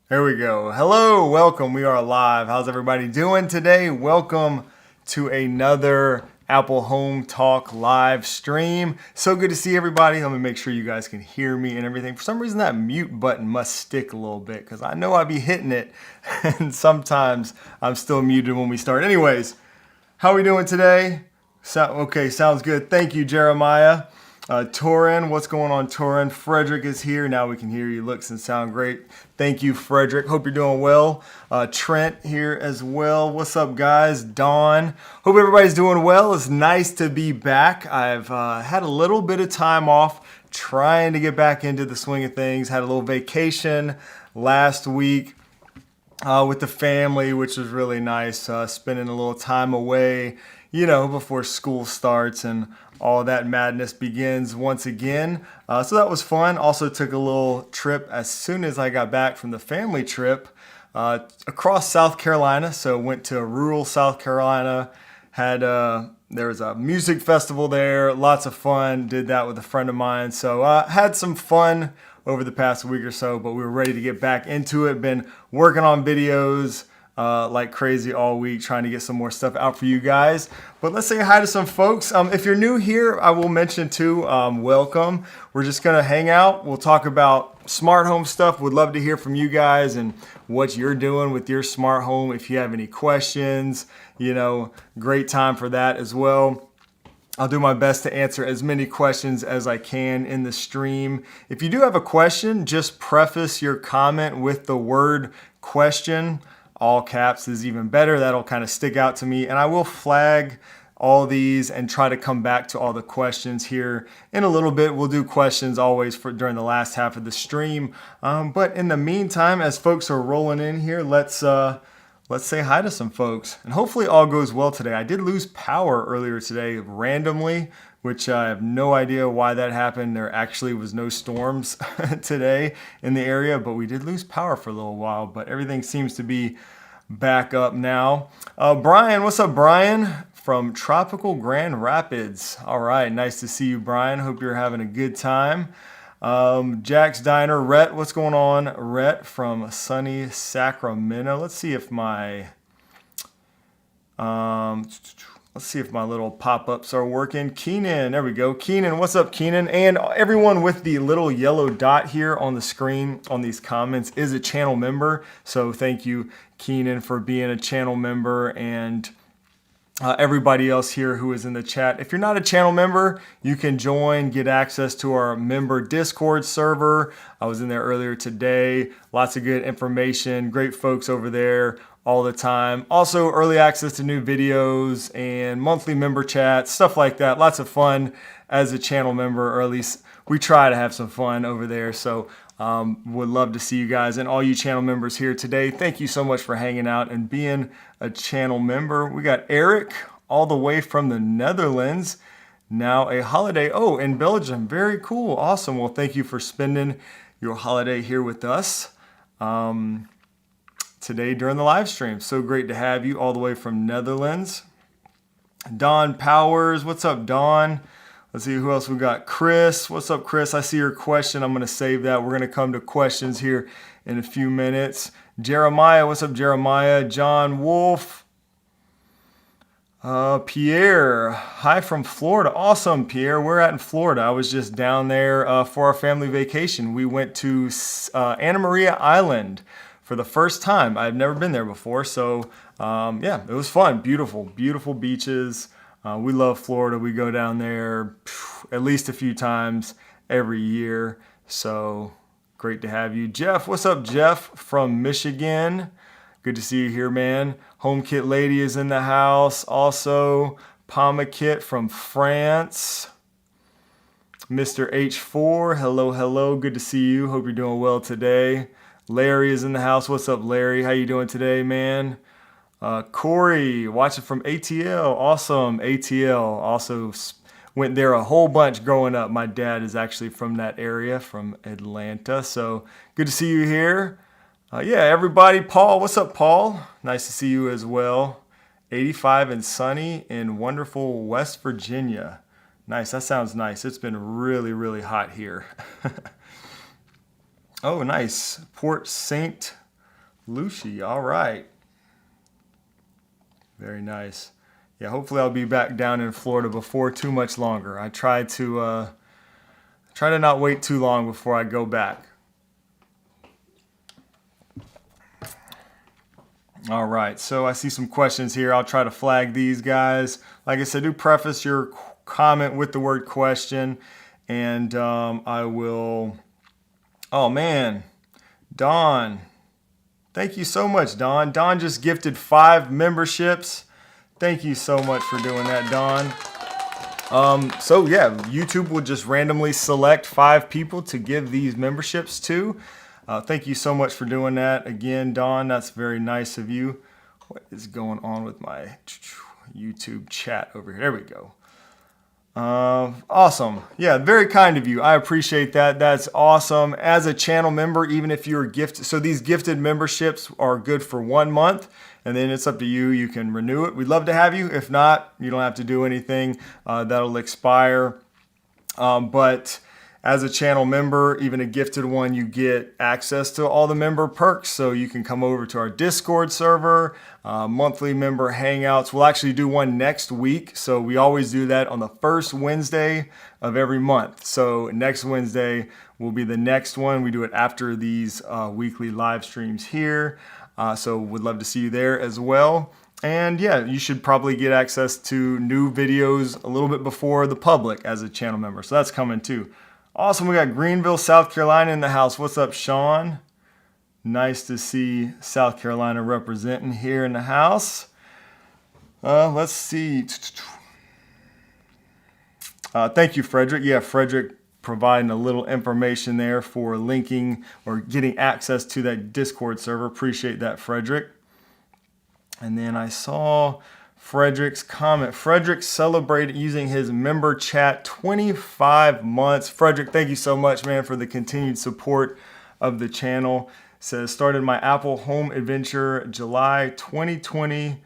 There we go. Hello, welcome. We are live. How's everybody doing today? Welcome to another Apple Home Talk live stream. So good to see everybody. Let me make sure you guys can hear me and everything. For some reason, that mute button must stick a little bit because I know I be hitting it and sometimes I'm still muted when we start. Anyways, how are we doing today? Okay, sounds good. Thank you, Jeremiah. Torin, what's going on, Torin? Frederick is here. Now we can hear you. Looks and sound great. Thank you, Frederick. Hope you're doing well. Trent here as well. What's up, guys? Dawn. Hope everybody's doing well. It's nice to be back. I've had a little bit of time off trying to get back into the swing of things. Had a little vacation last week with the family, which was really nice. Spending a little time away, before school starts and all that madness begins once again. So that was fun. Also took a little trip as soon as I got back from the family trip across South Carolina. So went to rural South Carolina, there was a music festival there, lots of fun, did that with a friend of mine. So had some fun over the past week or so, but we were ready to get back into it. Been working on videos like crazy all week, trying to get some more stuff out for you guys. But let's say hi to some folks. If you're new here, I will mention too, welcome. We're just gonna hang out. We'll talk about smart home stuff. Would love to hear from you guys and what you're doing with your smart home. If you have any questions, great time for that as well. I'll do my best to answer as many questions as I can in the stream. If you do have a question, just preface your comment with the word question. All caps is even better. That'll kind of stick out to me. And I will flag all these and try to come back to all the questions here in a little bit. We'll do questions always during the last half of the stream. But in the meantime, as folks are rolling in here, let's say hi to some folks. And hopefully all goes well today. I did lose power earlier today randomly, which I have no idea why that happened. There actually was no storms today in the area, but we did lose power for a little while. But everything seems to be back up now. Brian, what's up, Brian? From tropical Grand Rapids. All right, nice to see you, Brian. Hope you're having a good time. Jack's Diner, Rhett, what's going on? Rhett from sunny Sacramento. Let's see if my little pop-ups are working. Keenan, there we go. Keenan, what's up, Keenan? And everyone with the little yellow dot here on the screen on these comments is a channel member. So thank you, Keenan, for being a channel member, and everybody else here who is in the chat. If you're not a channel member, you can join, get access to our member Discord server. I was in there earlier today. Lots of good information, great folks over there all the time. Also early access to new videos and monthly member chats, stuff like that. Lots of fun as a channel member, or at least we try to have some fun over there. So would love to see you guys and all you channel members here today. Thank you so much for hanging out and being a channel member. We got Eric all the way from the Netherlands. Now a holiday, in Belgium. Very cool. Awesome. Well, thank you for spending your holiday here with us today during the live stream. So great to have you all the way from Netherlands. Don Powers. What's up, Don? Let's see who else we got. Chris, what's up, Chris? I see your question. I'm going to save that. We're going to come to questions here in a few minutes. Jeremiah, what's up, Jeremiah? John Wolf. Pierre, hi from Florida. Awesome, Pierre. We're at in Florida. I was just down there for our family vacation. We went to Anna Maria Island for the first time. I've never been there before. So yeah, it was fun. Beautiful, beautiful beaches. We love Florida. We go down there at least a few times every year. So great to have you. Jeff, what's up, Jeff from Michigan? Good to see you here, man. HomeKit Lady is in the house. Also, Palma Kit from France. Mr. H4, hello, hello. Good to see you. Hope you're doing well today. Larry is in the house. What's up, Larry? How you doing today, man? Corey, watching from ATL. Awesome, ATL. Also went there a whole bunch growing up. My dad is actually from that area, from Atlanta. So good to see you here. Yeah, everybody. Paul, what's up, Paul? Nice to see you as well. 85 and sunny in wonderful West Virginia. Nice, that sounds nice. It's been really, really hot here. Oh, nice. Port Saint Lucy, all right. Very nice. Yeah, hopefully I'll be back down in Florida before too much longer. I try to not wait too long before I go back. All right, so I see some questions here. I'll try to flag these guys. Like I said, do preface your comment with the word question, and I will. Oh man, Dawn. Thank you so much, Dawn. Dawn just gifted 5 memberships. Thank you so much for doing that, Dawn. So yeah, YouTube will just randomly select 5 people to give these memberships to. Thank you so much for doing that. Again, Dawn, that's very nice of you. What is going on with my YouTube chat over here? There we go. Awesome. Yeah, very kind of you. I appreciate that. That's awesome. As a channel member, even if you're gifted, so these gifted memberships are good for 1 month, and then it's up to you. You can renew it. We'd love to have you. If not, you don't have to do anything. That'll expire. But as a channel member, even a gifted one, you get access to all the member perks. So you can come over to our Discord server, monthly member hangouts. We'll actually do one next week. So we always do that on the first Wednesday of every month. So next Wednesday will be the next one. We do it after these weekly live streams here. So would love to see you there as well. And yeah, you should probably get access to new videos a little bit before the public as a channel member. So that's coming too. Awesome, we got Greenville, South Carolina in the house. What's up, Sean? Nice to see South Carolina representing here in the house. Let's see. Thank you, Frederick. Yeah, Frederick providing a little information there for linking or getting access to that Discord server. Appreciate that, Frederick. And then I saw Frederick's comment. Frederick celebrated using his member chat 25 months. Frederick, thank you so much, man, for the continued support of the channel. Says, started my Apple home adventure July 2020.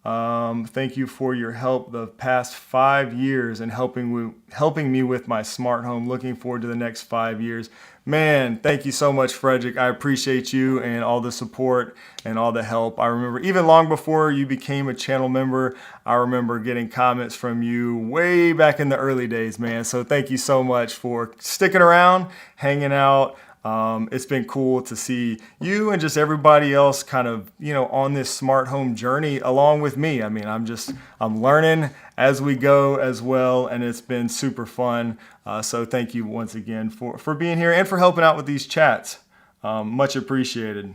Thank you for your help the past 5 years and helping me with my smart home. Looking forward to the next 5 years. Man, thank you so much, Frederick. I appreciate you and all the support and all the help. I remember even long before you became a channel member, I remember getting comments from you way back in the early days, man. So thank you so much for sticking around, hanging out. It's been cool to see you and just everybody else kind of, on this smart home journey along with me. I mean, I'm learning as we go as well, and it's been super fun. So thank you once again for being here and for helping out with these chats. Much appreciated.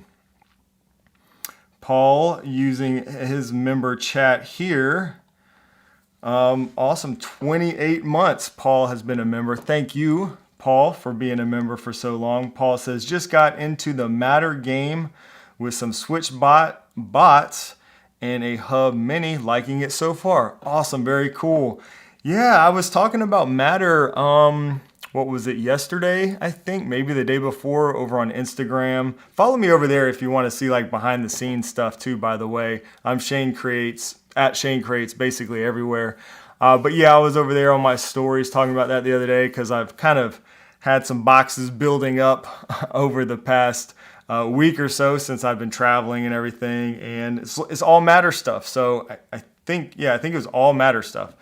Paul using his member chat here. Awesome. 28 months Paul has been a member. Thank you, Paul, for being a member for so long. Paul says, just got into the Matter game with some SwitchBot bots and a Hub Mini, liking it so far. Awesome, very cool. Yeah, I was talking about Matter, what was it, yesterday, I think, maybe the day before, over on Instagram. Follow me over there if you want to see like behind the scenes stuff too, by the way. I'm Shane Creates, at Shane Creates, basically everywhere. But yeah, I was over there on my stories talking about that the other day because I've kind of had some boxes building up over the past week or so since I've been traveling and everything, and it's all Matter stuff. So I think it was all Matter stuff.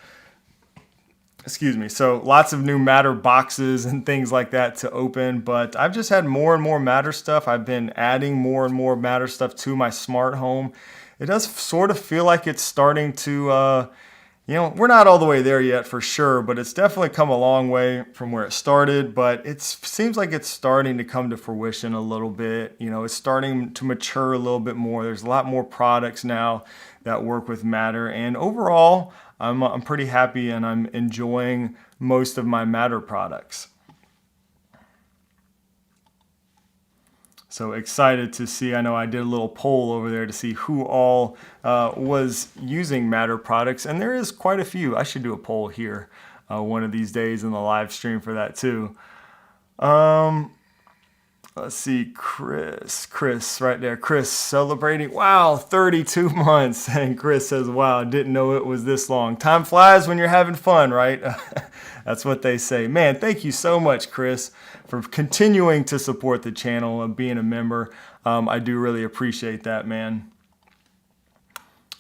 Excuse me. So lots of new Matter boxes and things like that to open, but I've just had more and more Matter stuff. I've been adding more and more Matter stuff to my smart home. It does sort of feel like it's starting to we're not all the way there yet for sure, but it's definitely come a long way from where it started, but it seems like it's starting to come to fruition a little bit. It's starting to mature a little bit more. There's a lot more products now that work with Matter, and overall, I'm pretty happy and I'm enjoying most of my Matter products. So excited to see. I know I did a little poll over there to see who all was using Matter products, and there is quite a few. I should do a poll here one of these days in the live stream for that too. Let's see, Chris right there. Chris celebrating, wow, 32 months. And Chris says, wow, didn't know it was this long. Time flies when you're having fun, right? That's what they say. Man, thank you so much, Chris, for continuing to support the channel and being a member. I do really appreciate that, man.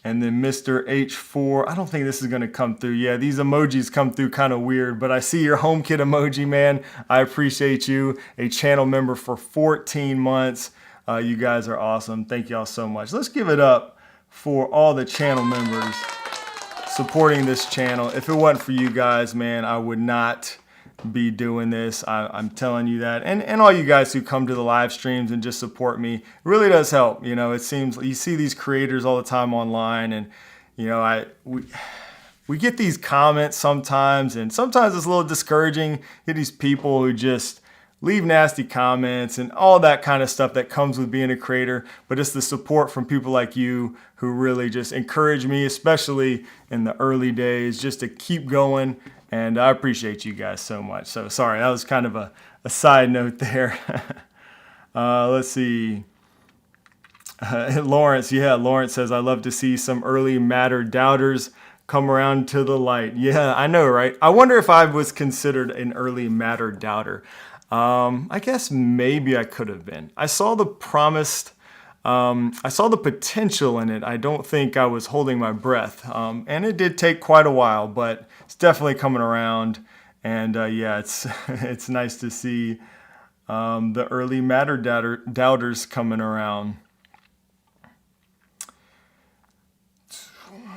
And then Mr. H4, I don't think this is going to come through. Yeah, these emojis come through kind of weird, but I see your HomeKit emoji, man. I appreciate you. A channel member for 14 months. You guys are awesome. Thank y'all so much. Let's give it up for all the channel members supporting this channel. If it wasn't for you guys, man, I would not be doing this. I'm telling you that. And all you guys who come to the live streams and just support me, it really does help. You know, it seems you see these creators all the time online, and you know, we get these comments sometimes, and sometimes it's a little discouraging. Get these people who just leave nasty comments and all that kind of stuff that comes with being a creator. But it's the support from people like you who really just encourage me, especially in the early days, just to keep going. And I appreciate you guys so much. So sorry, that was kind of a side note there. Let's see. Lawrence, yeah, Lawrence says, I love to see some early Matter doubters come around to the light. Yeah, I know, right? I wonder if I was considered an early Matter doubter. I guess maybe I could have been. I saw the potential in it. I don't think I was holding my breath. And it did take quite a while, but it's definitely coming around. And yeah, it's nice to see the early Matter doubters coming around.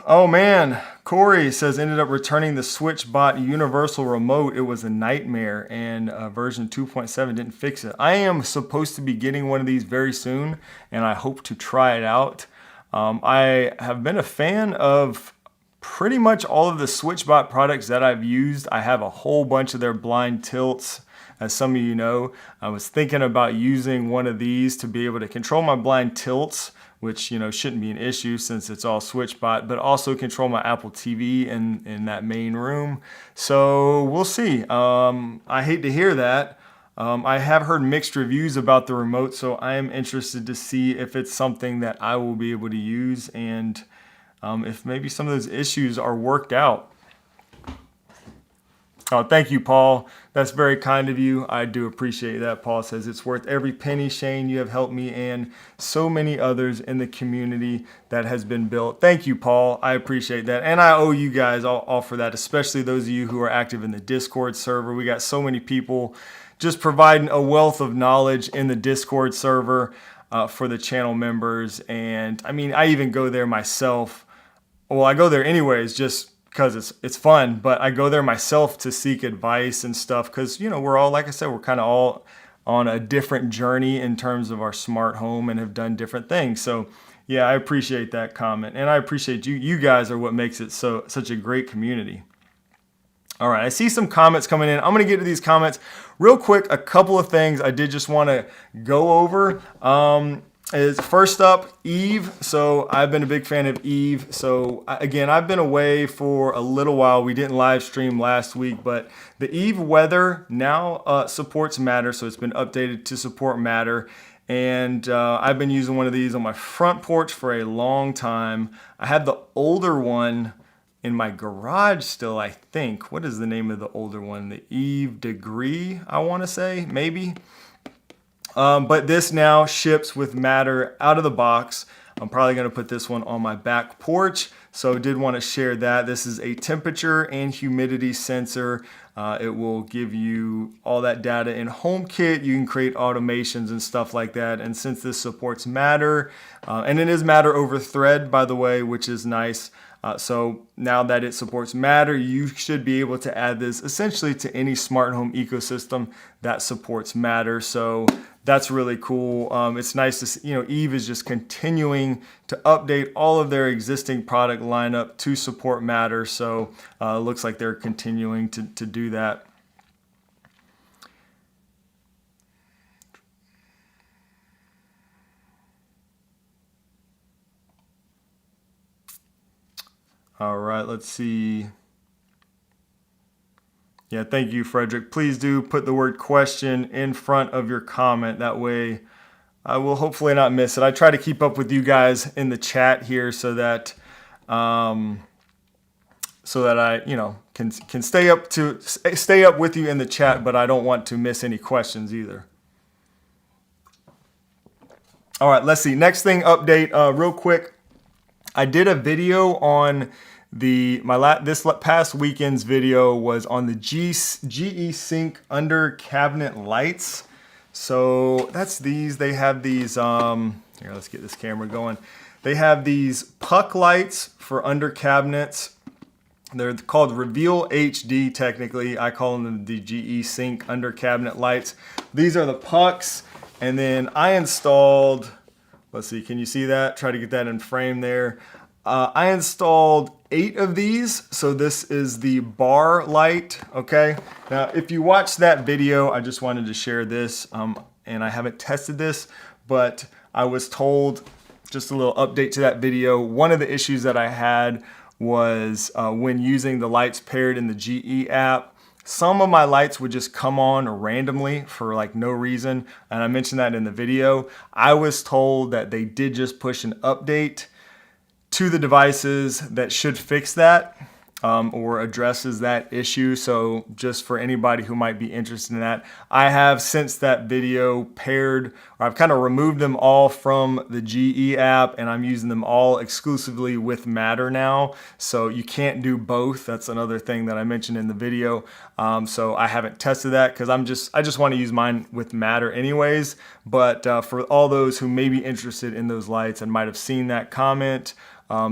Oh man, Corey says ended up returning the SwitchBot universal remote. It was a nightmare, and version 2.7 didn't fix it. I am supposed to be getting one of these very soon, and I hope to try it out. I have been a fan of pretty much all of the SwitchBot products that I've used. I have a whole bunch of their blind tilts. As some of you know, I was thinking about using one of these to be able to control my blind tilts, which, you know, shouldn't be an issue since it's all SwitchBot, but also control my Apple TV in that main room. So we'll see. I hate to hear that. I have heard mixed reviews about the remote, so I am interested to see if it's something that I will be able to use, and if maybe some of those issues are worked out. Oh, thank you, Paul. That's very kind of you. I do appreciate that. Paul says, it's worth every penny, Shane. You have helped me and so many others in the community that has been built. Thank you, Paul. I appreciate that. And I owe you guys all for that, especially those of you who are active in the Discord server. We got so many people just providing a wealth of knowledge in the Discord server for the channel members. And I mean, I even go there myself. Well, I go there anyways, just because it's fun, but I go there myself to seek advice and stuff because, you know, we're all, like I said, we're kind of all on a different journey in terms of our smart home and have done different things. So yeah, I appreciate that comment, and I appreciate you. You guys are what makes it such a great community. All right, I see some comments coming in. I'm going to get to these comments real quick. A couple of things I did just want to go over. Is first up, Eve. So I've been a big fan of Eve. So again, I've been away for a little while. We didn't live stream last week, but the Eve weather now supports Matter. So it's been updated to support Matter. And I've been using one of these on my front porch for a long time. I had the older one in my garage still, I think. What is the name of the older one? The Eve Degree, I want to say, maybe. But this now ships with Matter out of the box. I'm probably going to put this one on my back porch. So did want to share that. This is a temperature and humidity sensor. It will give you all that data in HomeKit. You can create automations and stuff like that. And since this supports Matter, and it is Matter over Thread, by the way, which is nice. So now that it supports Matter, you should be able to add this essentially to any smart home ecosystem that supports Matter. So that's really cool. It's nice to see, you know, Eve is just continuing to update all of their existing product lineup to support Matter. So it looks like they're continuing to do that. All right, let's see. Yeah, thank you, Frederick. Please do put the word question in front of your comment. That way I will hopefully not miss it. I try to keep up with you guys in the chat here so that I, can stay up with you in the chat, but I don't want to miss any questions either. All right, let's see. Next thing, update real quick. I did a video on this past weekend's video was on the GE Cync under cabinet lights. So that's these. They have these. Here, let's get this camera going. They have these puck lights for under cabinets. They're called Reveal HD. Technically, I call them the GE Cync under cabinet lights. These are the pucks, and then I installed. Let's see. Can you see that? Try to get that in frame there. I installed 8 of these. So this is the bar light. Okay. Now, if you watched that video, I just wanted to share this. And I haven't tested this, but I was told, just a little update to that video. One of the issues that I had was when using the lights paired in the GE app, some of my lights would just come on randomly for like no reason. And I mentioned that in the video. I was told that they did just push an update to the devices that should fix that or addresses that issue. So just for anybody who might be interested in that, I have since that video I've kind of removed them all from the GE app and I'm using them all exclusively with Matter now. So you can't do both. That's another thing that I mentioned in the video. So I haven't tested that because I just want to use mine with Matter anyways. But for all those who may be interested in those lights and might have seen that comment,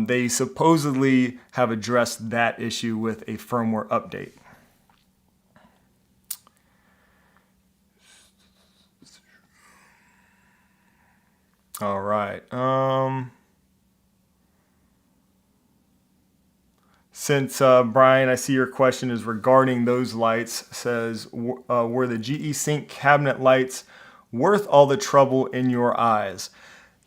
they supposedly have addressed that issue with a firmware update. All right. Since Brian, I see your question is regarding those lights, says, were the GE Cync cabinet lights worth all the trouble in your eyes?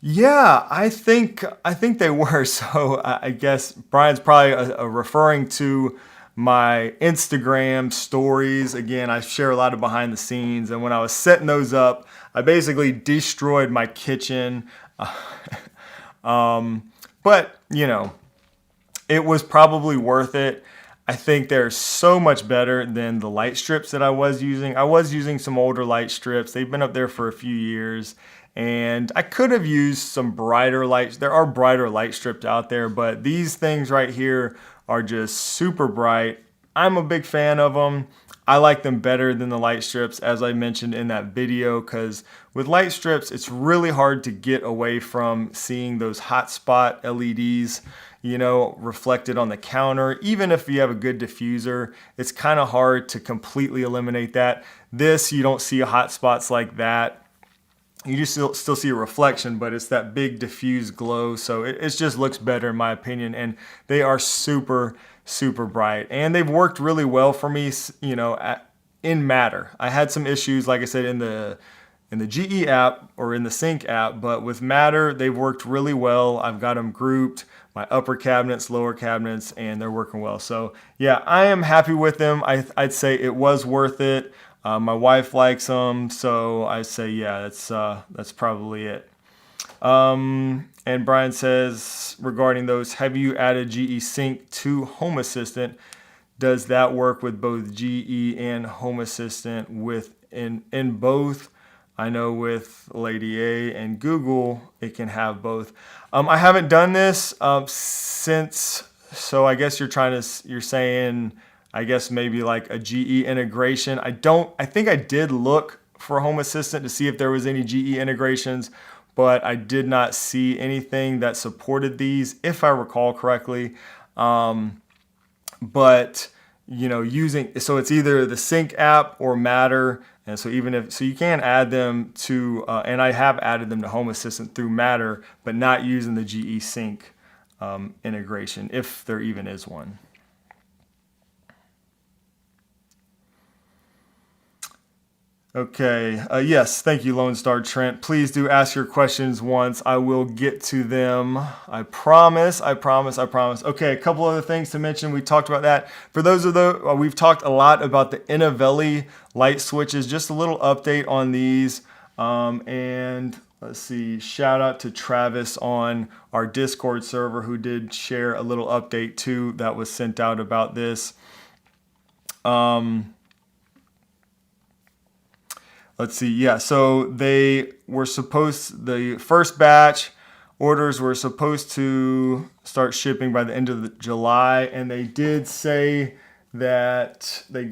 Yeah, I think they were. So I guess Brian's probably referring to my Instagram stories. Again, I share a lot of behind the scenes, and when I was setting those up, I basically destroyed my kitchen. But it was probably worth it. I think they're so much better than the light strips that I was using. I was using some older light strips. They've been up there for a few years. And I could have used some brighter lights. There are brighter light strips out there, but these things right here are just super bright. I'm a big fan of them. I like them better than the light strips, as I mentioned in that video, because with light strips, it's really hard to get away from seeing those hotspot LEDs, reflected on the counter. Even if you have a good diffuser, it's kind of hard to completely eliminate that. This, you don't see hotspots like that. You just still see a reflection, but it's that big diffused glow. So it just looks better in my opinion. And they are super, super bright. And they've worked really well for me, in Matter. I had some issues, like I said, in the GE app or in the Cync app, but with Matter, they've worked really well. I've got them grouped, my upper cabinets, lower cabinets, and they're working well. So yeah, I am happy with them. I'd say it was worth it. My wife likes them, so I say, yeah, that's probably it. And Brian says, regarding those, have you added GE Cync to Home Assistant? Does that work with both GE and Home Assistant in both? I know with Lady A and Google, it can have both. I haven't done this since, so I guess you're saying, I guess maybe like a GE integration. I think I did look for Home Assistant to see if there was any GE integrations, but I did not see anything that supported these, if I recall correctly. But so it's either the Cync app or Matter, and so you can add them to, and I have added them to Home Assistant through Matter, but not using the GE Cync integration, if there even is one. Okay. Yes. Thank you, Lone Star Trent. Please do ask your questions once. I will get to them. I promise. I promise. I promise. Okay. A couple other things to mention. We talked about that. For those of the, we've talked a lot about the Inovelli light switches. Just a little update on these. And let's see. Shout out to Travis on our Discord server who did share a little update too that was sent out about this. Let's see. Yeah, so the first batch orders were supposed to start shipping by the end of July, and they did say that they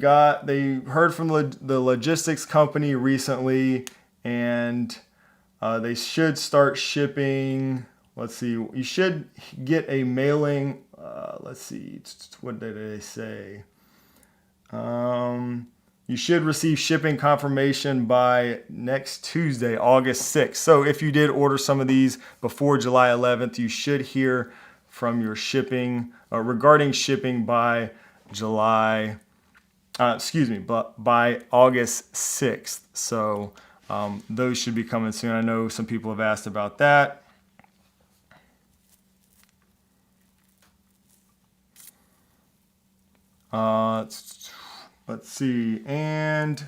heard from the logistics company recently, and they should start shipping. Let's see. You should get a mailing. Let's see. What did they say? You should receive shipping confirmation by next Tuesday, August 6th. So if you did order some of these before July 11th, you should hear from your shipping regarding shipping by by August 6th. So those should be coming soon. I know some people have asked about that. Let's see, and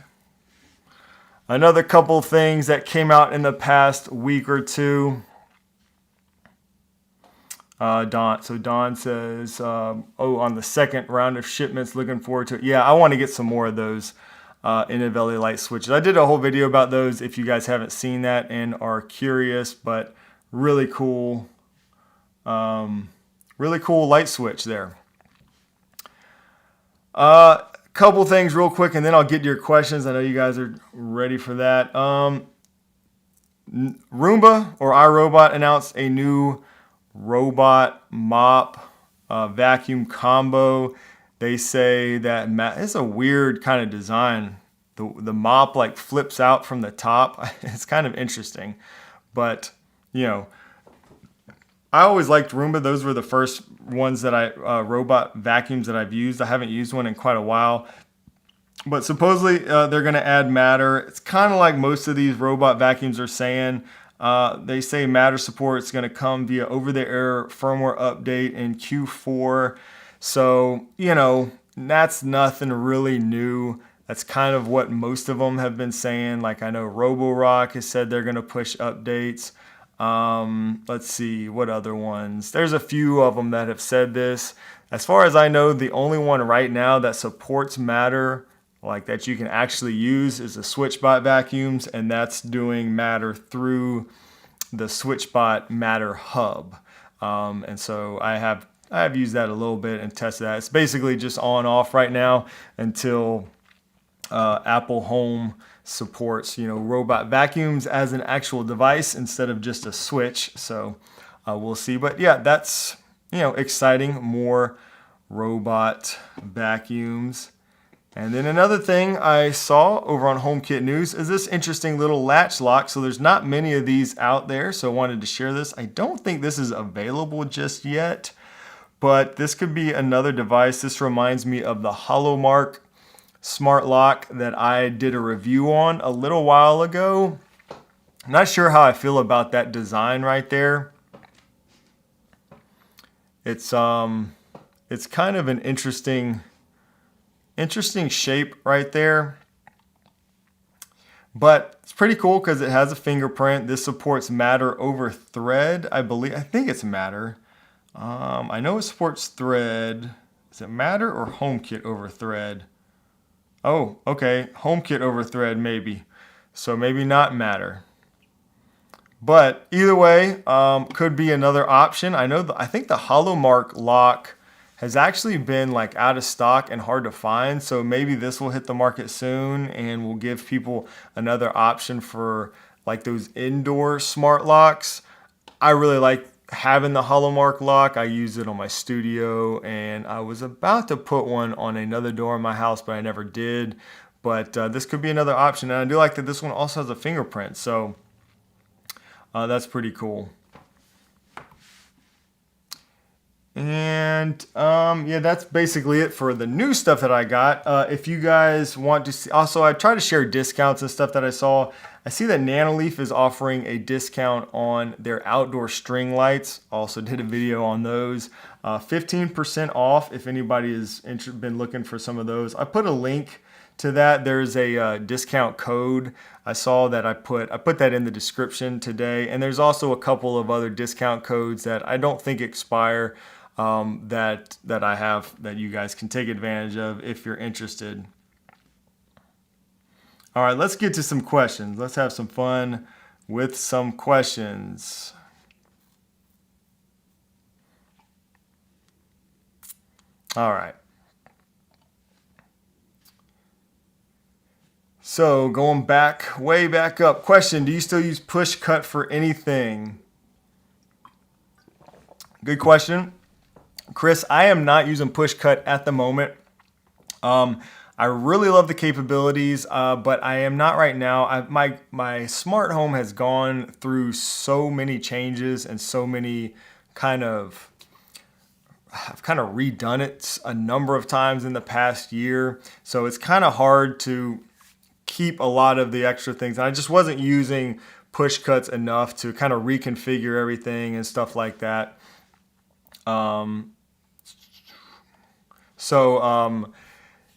another couple things that came out in the past week or two. Don says, on the second round of shipments, looking forward to it. Yeah, I want to get some more of those Inovelli light switches. I did a whole video about those if you guys haven't seen that and are curious, but really cool light switch there. Couple things real quick, and then I'll get to your questions. I know you guys are ready for that. Roomba or iRobot announced a new robot mop vacuum combo. They say that it's a weird kind of design. The mop like flips out from the top. It's kind of interesting, but I always liked Roomba. Those were the first ones that robot vacuums that I've used. I haven't used one in quite a while. But supposedly they're going to add Matter. It's kind of like most of these robot vacuums are saying. They say Matter support is going to come via over-the-air firmware update in Q4. So, that's nothing really new. That's kind of what most of them have been saying. Like I know Roborock has said they're going to push updates. Let's see, what other ones? There's a few of them that have said this. As far as I know, the only one right now that supports Matter, like that you can actually use, is the SwitchBot vacuums, and that's doing Matter through the SwitchBot Matter hub. And so I have used that a little bit and tested that. It's basically just on off right now until Apple Home supports robot vacuums as an actual device instead of just a switch. So we'll see. But yeah, that's exciting. More robot vacuums. And then another thing I saw over on HomeKit News is this interesting little latch lock. So there's not many of these out there, so I wanted to share this. I don't think this is available just yet, but this could be another device. This reminds me of the HoloMark smart lock that I did a review on a little while ago. I'm not sure how I feel about that design right there. It's kind of an interesting shape right there, but it's pretty cool because it has a fingerprint. This supports Matter over Thread, I think it's Matter. I know it supports Thread. Is it Matter or HomeKit over Thread? Oh, okay, HomeKit over Thread maybe. So maybe not Matter. But either way, could be another option. I think the HoloMark lock has actually been like out of stock and hard to find. So maybe this will hit the market soon and will give people another option for like those indoor smart locks. I really like having the HoloMark lock. I use it on my studio, and I was about to put one on another door in my house, but I never did. But this could be another option, and I do like that this one also has a fingerprint, so that's pretty cool. And yeah, that's basically it for the new stuff that I got. If you guys want to see, also I try to share discounts and stuff that I saw. I see that Nanoleaf is offering a discount on their outdoor string lights. Also did a video on those. 15% off if anybody has been looking for some of those. I put a link to that. There's a discount code. I saw that I put that in the description today. And there's also a couple of other discount codes that I don't think expire that I have that you guys can take advantage of if you're interested. All right, let's get to some questions. Let's have some fun with some questions. All right. So going back, way back up. Question, do you still use push cut for anything? Good question. Chris, I am not using push cut at the moment. I really love the capabilities, but I am not right now. My smart home has gone through so many changes and so many I've kind of redone it a number of times in the past year. So it's kind of hard to keep a lot of the extra things. I just wasn't using push cuts enough to kind of reconfigure everything and stuff like that.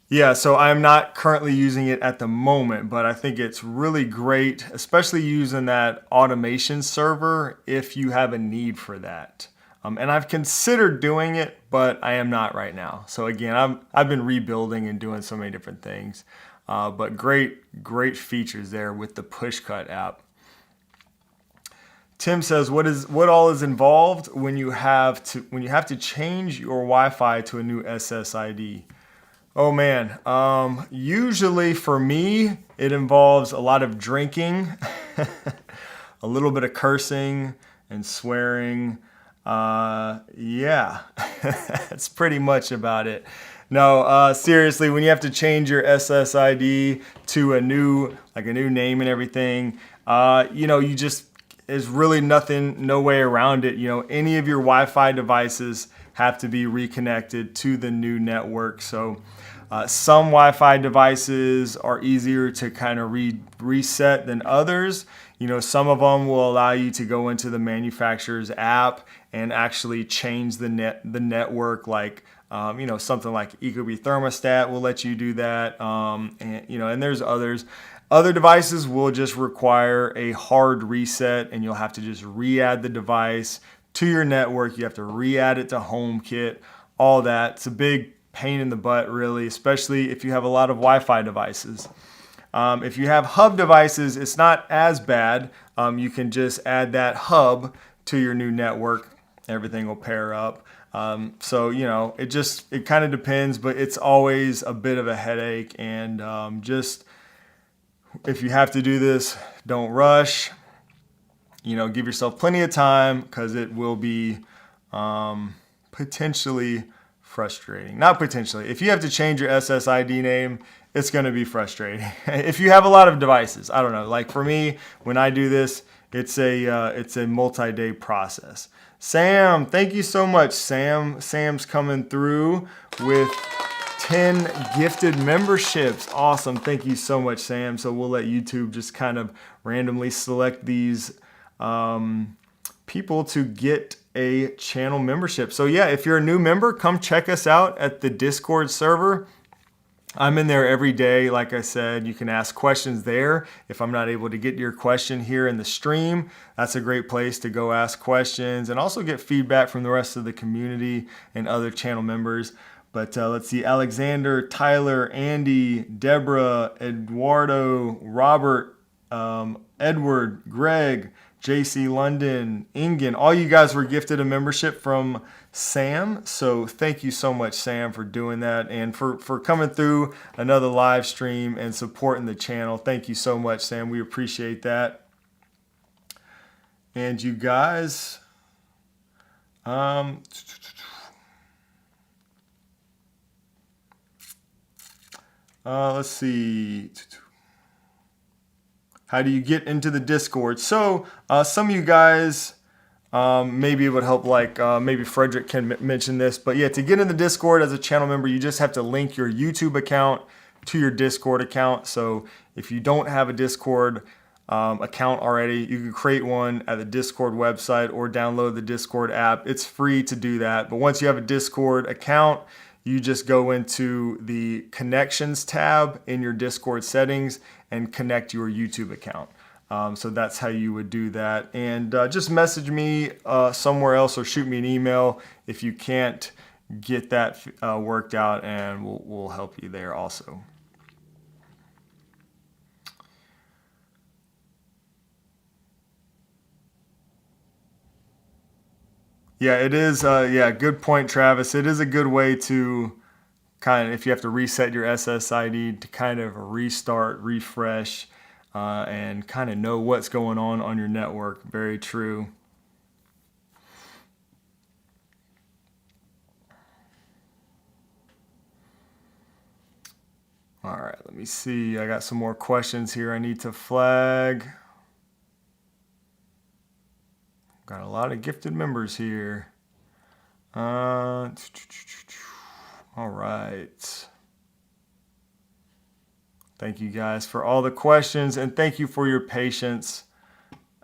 Yeah, so I'm not currently using it at the moment, but I think it's really great, especially using that automation server if you have a need for that. And I've considered doing it, but I am not right now. So again, I've been rebuilding and doing so many different things. But great features there with the PushCut app. Tim says, what all is involved when you have to change your Wi-Fi to a new SSID? Oh man, usually for me, it involves a lot of drinking, a little bit of cursing and swearing. Yeah, that's pretty much about it. No, seriously, when you have to change your SSID to a new name and everything, there's really no way around it. Any of your Wi-Fi devices have to be reconnected to the new network. So some Wi-Fi devices are easier to kind of reset than others. Some of them will allow you to go into the manufacturer's app and actually change the network, like something like Ecobee thermostat will let you do that. And there's others. Other devices will just require a hard reset, and you'll have to just re-add the device to your network. You have to re-add it to HomeKit, all that. It's a big pain in the butt, really, especially if you have a lot of Wi-Fi devices. If you have hub devices, it's not as bad. You can just add that hub to your new network. Everything will pair up. It kind of depends, but it's always a bit of a headache. And if you have to do this, don't rush. Give yourself plenty of time, because it will be potentially frustrating. Not potentially. If you have to change your SSID name, it's going to be frustrating. If you have a lot of devices, I don't know. Like for me, when I do this, it's a multi-day process. Sam, thank you so much, Sam. Sam's coming through with 10 gifted memberships. Awesome. Thank you so much, Sam. So we'll let YouTube just kind of randomly select these people to get a channel membership. So yeah, if you're a new member, come check us out at the Discord server. I'm in there every day. Like I said, you can ask questions there. If I'm not able to get your question here in the stream, that's a great place to go ask questions and also get feedback from the rest of the community and other channel members. But let's see, Alexander, Tyler, Andy, Deborah, Eduardo, Robert, Edward, Greg, JC London, Ingen, all you guys were gifted a membership from Sam. So thank you so much, Sam, for doing that and for coming through another live stream and supporting the channel. Thank you so much, Sam. We appreciate that. And you guys, let's see. How do you get into the Discord? So some of you guys Maybe it would help, like maybe Frederick can mention this. But yeah, to get in the Discord as a channel member, you just have to link your YouTube account to your Discord account. So if you don't have a Discord account already, you can create one at the Discord website or download the Discord app. It's free to do that. But once you have a Discord account, you just go into the connections tab in your Discord settings and connect your YouTube account. So that's how you would do that. And just message me somewhere else or shoot me an email if you can't get that worked out, and we'll help you there also. Yeah, it is. Yeah, good point, Travis. It is a good way to kind of, if you have to reset your SSID, to kind of restart, refresh, and kind of know what's going on your network. Very true. All right, let me see. I got some more questions here I need to flag. Got a lot of gifted members here. All right. Thank you guys for all the questions, and thank you for your patience.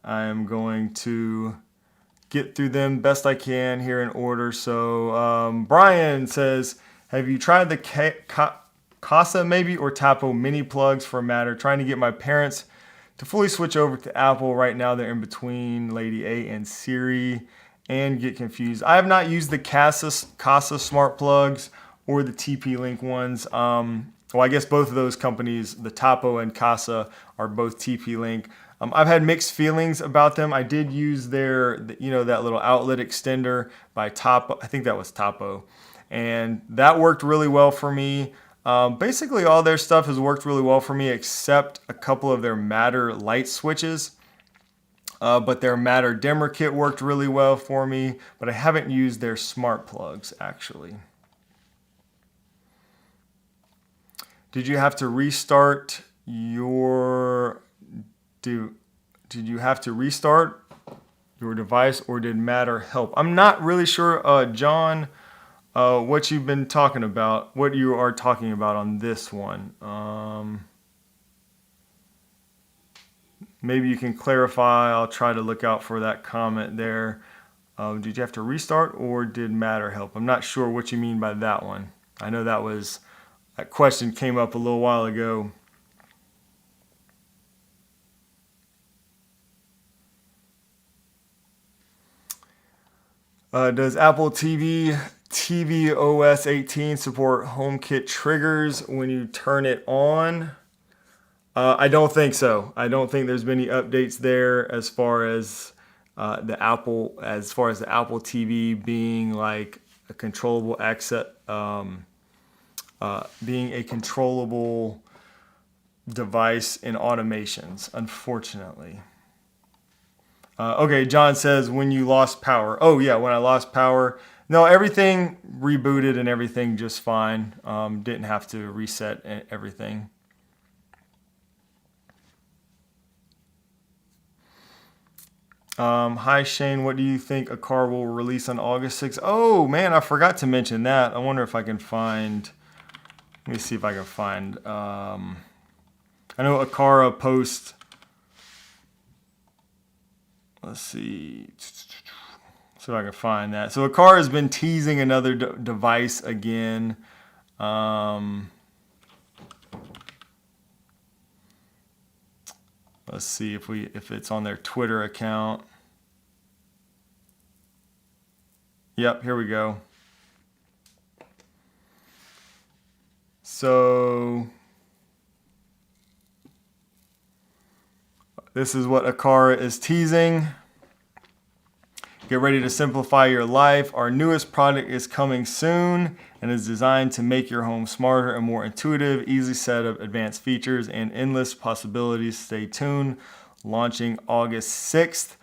I am going to get through them best I can here in order. So Brian says, have you tried the Casa maybe or Tapo mini plugs for a matter? Trying to get my parents to fully switch over to Apple. Right now they're in between Lady A and Siri and get confused. I have not used the Casa smart plugs or the TP-Link ones. Well, I guess both of those companies, the Tapo and Casa, are both TP-Link. I've had mixed feelings about them. I did use their, that little outlet extender by Tapo. I think that was Tapo. And that worked really well for me. Basically, all their stuff has worked really well for me, except a couple of their Matter light switches. But their Matter dimmer kit worked really well for me. But I haven't used their smart plugs, actually. Did you have to restart your Did you have to restart your device, or did Matter help? I'm not really sure, John, what you've been talking about, what you are talking about on this one. Maybe you can clarify. I'll try to look out for that comment there. Did you have to restart, or did Matter help? I'm not sure what you mean by that one. I know that question came up a little while ago. Does Apple TV OS 18 support HomeKit triggers when you turn it on? I don't think so. I don't think there's been any updates there as far as the Apple TV being like a controllable being a controllable device in automations, unfortunately. Okay, John says, when you lost power. Oh, yeah, when I lost power. No, everything rebooted and everything just fine. Didn't have to reset everything. Hi, Shane. What do you think Aqara will release on August 6th? Oh, man, I forgot to mention that. I wonder if I can find... Let me see if I can find... I know Aqara posts... Let's see. So I can find that. So Aqara has been teasing another device again. Let's see if it's on their Twitter account. Yep, here we go. So this is what Aqara is teasing. Get ready to simplify your life. Our newest product is coming soon and is designed to make your home smarter and more intuitive. Easy set of advanced features and endless possibilities. Stay tuned. Launching August 6th.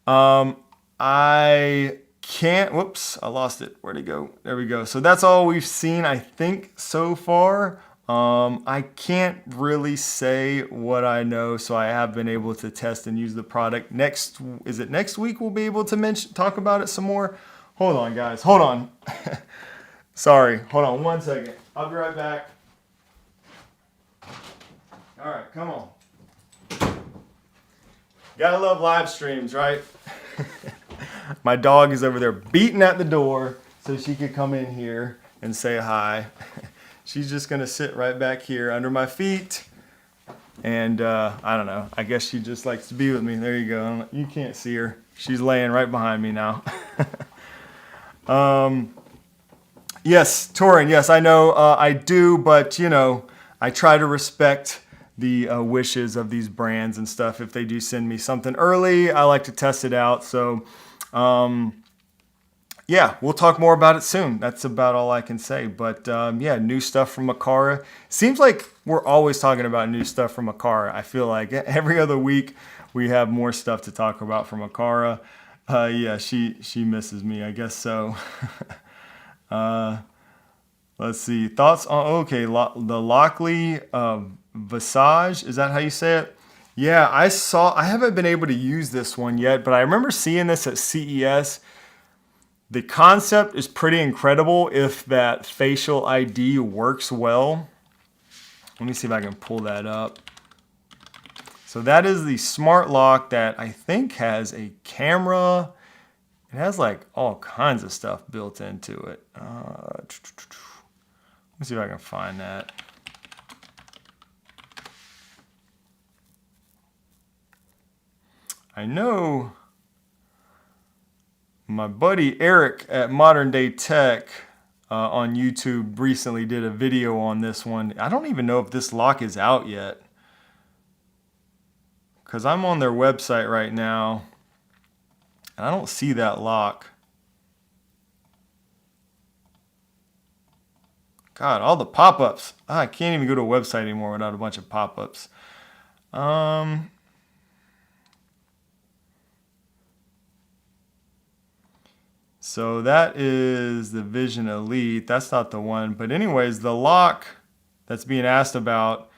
I can't, whoops, I lost it. Where'd it go? There we go. So that's all we've seen, I think, so far I can't really say what I know, so I have been able to test and use the product. Is it next week we'll be able to talk about it some more? Hold on, guys. Hold on. Sorry. Hold on 1 second. I'll be right back. All right, come on. Gotta love live streams, right? My dog is over there beating at the door so she could come in here and say hi. She's just gonna sit right back here under my feet. And I don't know, I guess she just likes to be with me. There you go. You can't see her. She's laying right behind me now. Yes, Torin, yes, I know I do, but you know, I try to respect the wishes of these brands and stuff. If they do send me something early, I like to test it out. So yeah, we'll talk more about it soon. That's about all I can say. But yeah, new stuff from Aqara. Seems like we're always talking about new stuff from Aqara. I feel like every other week we have more stuff to talk about from Aqara. Yeah, she misses me, I guess so. Let's see. Thoughts on, okay, the Whatley Visage. Is that how you say it? Yeah, I haven't been able to use this one yet, but I remember seeing this at CES. The concept is pretty incredible if that facial ID works well. Let me see if I can pull that up. So that is the smart lock that I think has a camera. It has like all kinds of stuff built into it. Let me see if I can find that. I know my buddy Eric at Modern Day Tech on YouTube recently did a video on this one. I don't even know if this lock is out yet, because I'm on their website right now and I don't see that lock. God, all the pop-ups. I can't even go to a website anymore without a bunch of pop-ups. So that is the Vision Elite. That's not the one. But anyways, the lock that's being asked about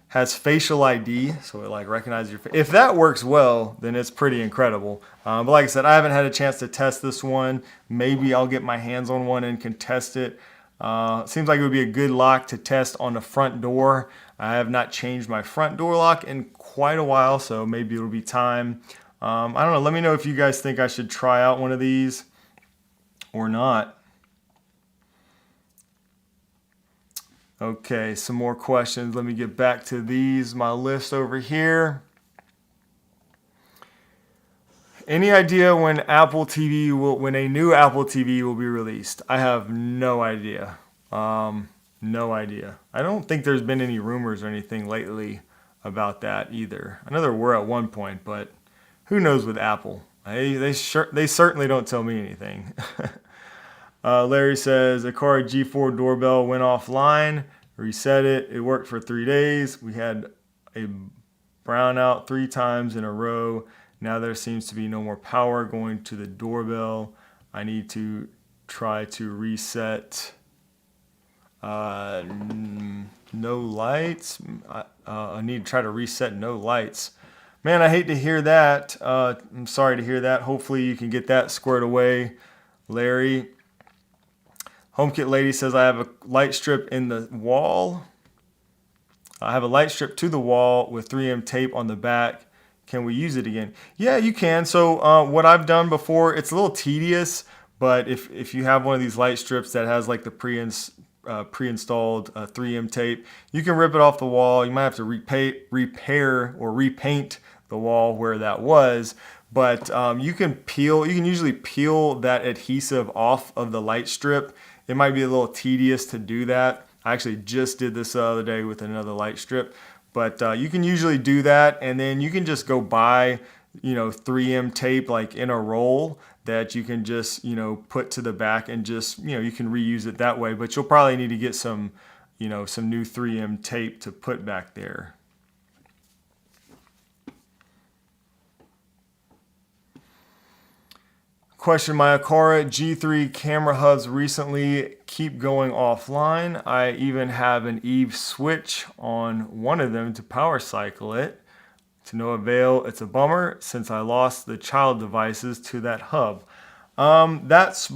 has facial ID. So it like recognizes your face. If that works well, then it's pretty incredible. But like I said, I haven't had a chance to test this one. Maybe I'll get my hands on one and can test it. Seems like it would be a good lock to test on the front door. I have not changed my front door lock in quite a while, so maybe it'll be time. I don't know. Let me know if you guys think I should try out one of these or not. Okay, some more questions. Let me get back to these, my list over here. Any idea when when a new Apple TV will be released? I have no idea. No idea. I don't think there's been any rumors or anything lately about that either. I know there were at one point, but who knows with Apple? They certainly don't tell me anything. Larry says, Aqara G4 doorbell went offline, reset it. It worked for 3 days. We had a brownout 3 times in a row. Now there seems to be no more power going to the doorbell. I need to try to reset. No lights. I need to try to reset no lights. Man, I hate to hear that. I'm sorry to hear that. Hopefully you can get that squared away, Larry. HomeKit Lady says, I have a light strip in the wall. I have a light strip to the wall with 3M tape on the back. Can we use it again? Yeah, you can. So what I've done before, it's a little tedious, but if you have one of these light strips that has like the pre-installed 3M tape, you can rip it off the wall. You might have to repair or repaint the wall where that was, but you can usually peel that adhesive off of the light strip. It might be a little tedious to do that. I actually just did this the other day with another light strip, but you can usually do that, and then you can just go buy 3M tape like in a roll that you can just put to the back, and just you can reuse it that way. But you'll probably need to get some some new 3M tape to put back there. question, my Aqara G3 camera hubs recently keep going offline. I even have an Eve switch on one of them to power cycle it. To no avail. It's a bummer since I lost the child devices to that hub. That's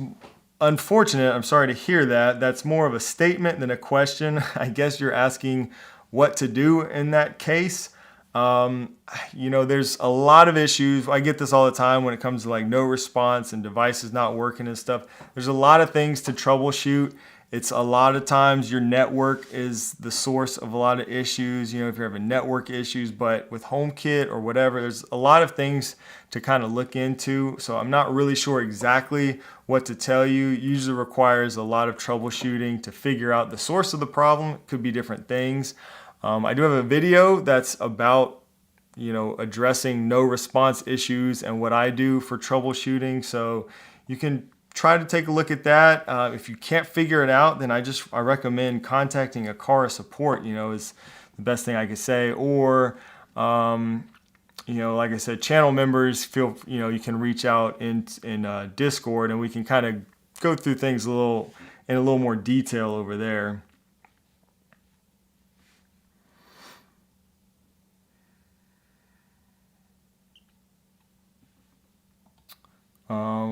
unfortunate. I'm sorry to hear that. That's more of a statement than a question. I guess you're asking what to do in that case. You know, there's a lot of issues. I get this all the time when it comes to like no response and devices not working and stuff. There's a lot of things to troubleshoot. It's a lot of times your network is the source of a lot of issues, you know, if you're having network issues, but with HomeKit or whatever, there's a lot of things to kind of look into. So I'm not really sure exactly what to tell you. It usually requires a lot of troubleshooting to figure out the source of the problem. It could be different things. I do have a video that's about, you know, addressing no response issues and what I do for troubleshooting. So you can try to take a look at that. If you can't figure it out, then I recommend contacting Aqara support, you know, is the best thing I could say. Or, you know, like I said, channel members feel, you know, you can reach out in Discord and we can kind of go through things in a little more detail over there.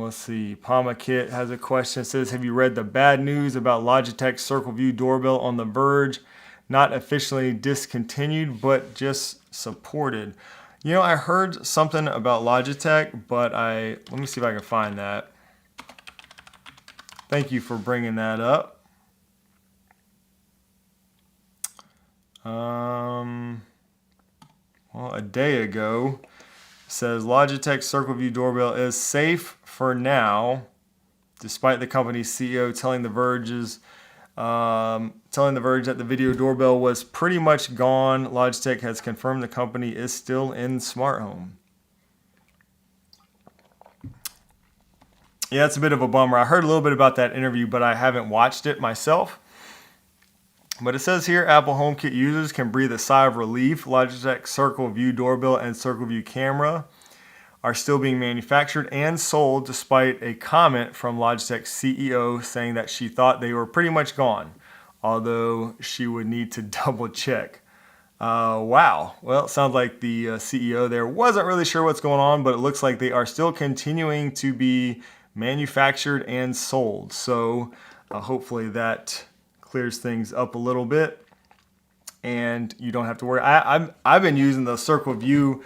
Let's see. Palma Kit has a question. It says, have you read the bad news about Logitech Circle View doorbell on the verge? Not officially discontinued, but just supported. You know, I heard something about Logitech, but let me see if I can find that. Thank you for bringing that up. Well, a day ago, says Logitech Circle View doorbell is safe for now, despite the company's CEO telling The Verge that the video doorbell was pretty much gone. Logitech has confirmed the company is still in smart home. Yeah, it's a bit of a bummer. I heard a little bit about that interview, but I haven't watched it myself. But it says here, Apple HomeKit users can breathe a sigh of relief. Logitech Circle View doorbell and Circle View camera are still being manufactured and sold, despite a comment from Logitech's CEO saying that she thought they were pretty much gone, although she would need to double check. Wow. Well, it sounds like the CEO there wasn't really sure what's going on, but it looks like they are still continuing to be manufactured and sold. So hopefully that clears things up a little bit and you don't have to worry. I've been using the Circle View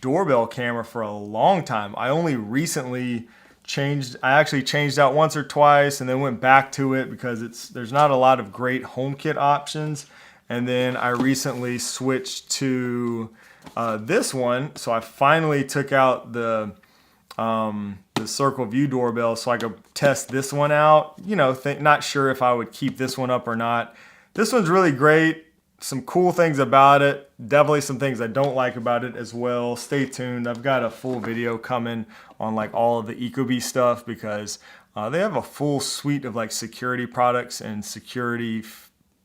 doorbell camera for a long time. I only recently actually changed out once or twice and then went back to it because there's not a lot of great HomeKit options. And then I recently switched to this one. So I finally took out the Circle View doorbell so I could test this one out. You know, not sure if I would keep this one up or not. This one's really great. Some cool things about it. Definitely some things I don't like about it as well. Stay tuned. I've got a full video coming on like all of the Ecobee stuff because they have a full suite of like security products and security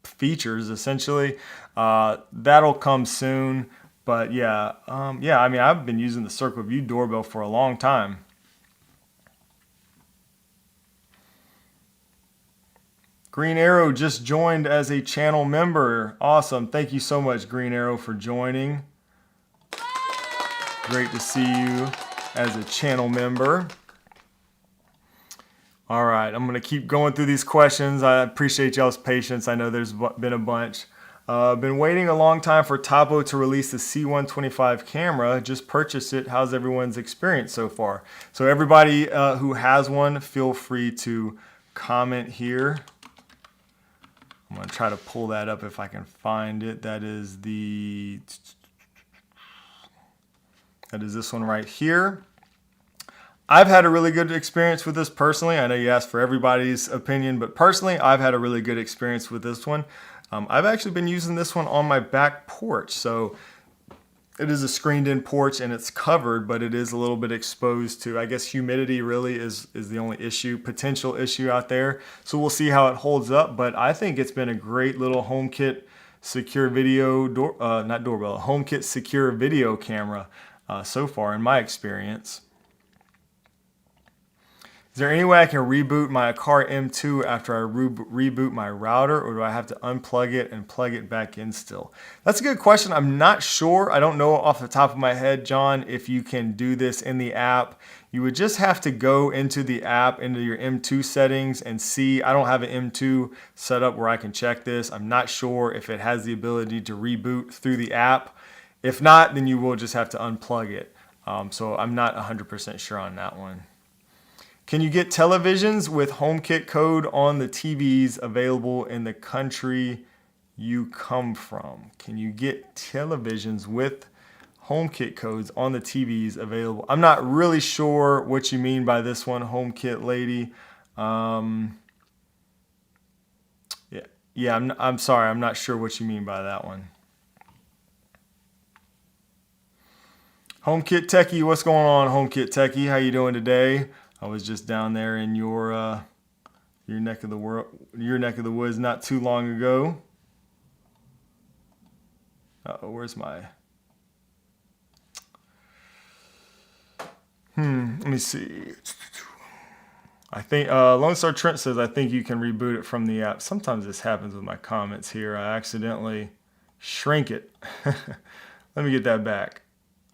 features essentially. That'll come soon. But yeah, I mean, I've been using the Circle View doorbell for a long time. Green Arrow just joined as a channel member. Awesome. Thank you so much, Green Arrow, for joining. Great to see you as a channel member. All right, I'm going to keep going through these questions. I appreciate y'all's patience. I know there's been a bunch. Been waiting a long time for Topo to release the C125 camera. Just purchased it. How's everyone's experience so far? So everybody who has one, feel free to comment here. I'm going to try to pull that up if I can find it. That is this one right here. I've had a really good experience with this personally. I know you asked for everybody's opinion, but personally, I've had a really good experience with this one. I've actually been using this one on my back porch. So it is a screened-in porch and it's covered, but it is a little bit exposed to, I guess, humidity really is the only potential issue out there. So we'll see how it holds up, but I think it's been a great little HomeKit secure video, HomeKit secure video camera so far in my experience. Is there any way I can reboot my Aqara M2 after I reboot my router, or do I have to unplug it and plug it back in still? That's a good question. I'm not sure. I don't know off the top of my head, John, if you can do this in the app. You would just have to go into the app, into your M2 settings and see. I don't have an M2 set up where I can check this. I'm not sure if it has the ability to reboot through the app. If not, then you will just have to unplug it. So I'm not 100% sure on that one. Can you get televisions with HomeKit code on the TVs available in the country you come from? Can you get televisions with HomeKit codes on the TVs available? I'm not really sure what you mean by this one, HomeKit lady. I'm sorry, I'm not sure what you mean by that one. HomeKit Techie, what's going on, HomeKit Techie? How you doing today? I was just down there in your neck of the woods not too long ago. Where's my? Let me see. I think Lone Star Trent says I think you can reboot it from the app. Sometimes this happens with my comments here. I accidentally shrink it. Let me get that back.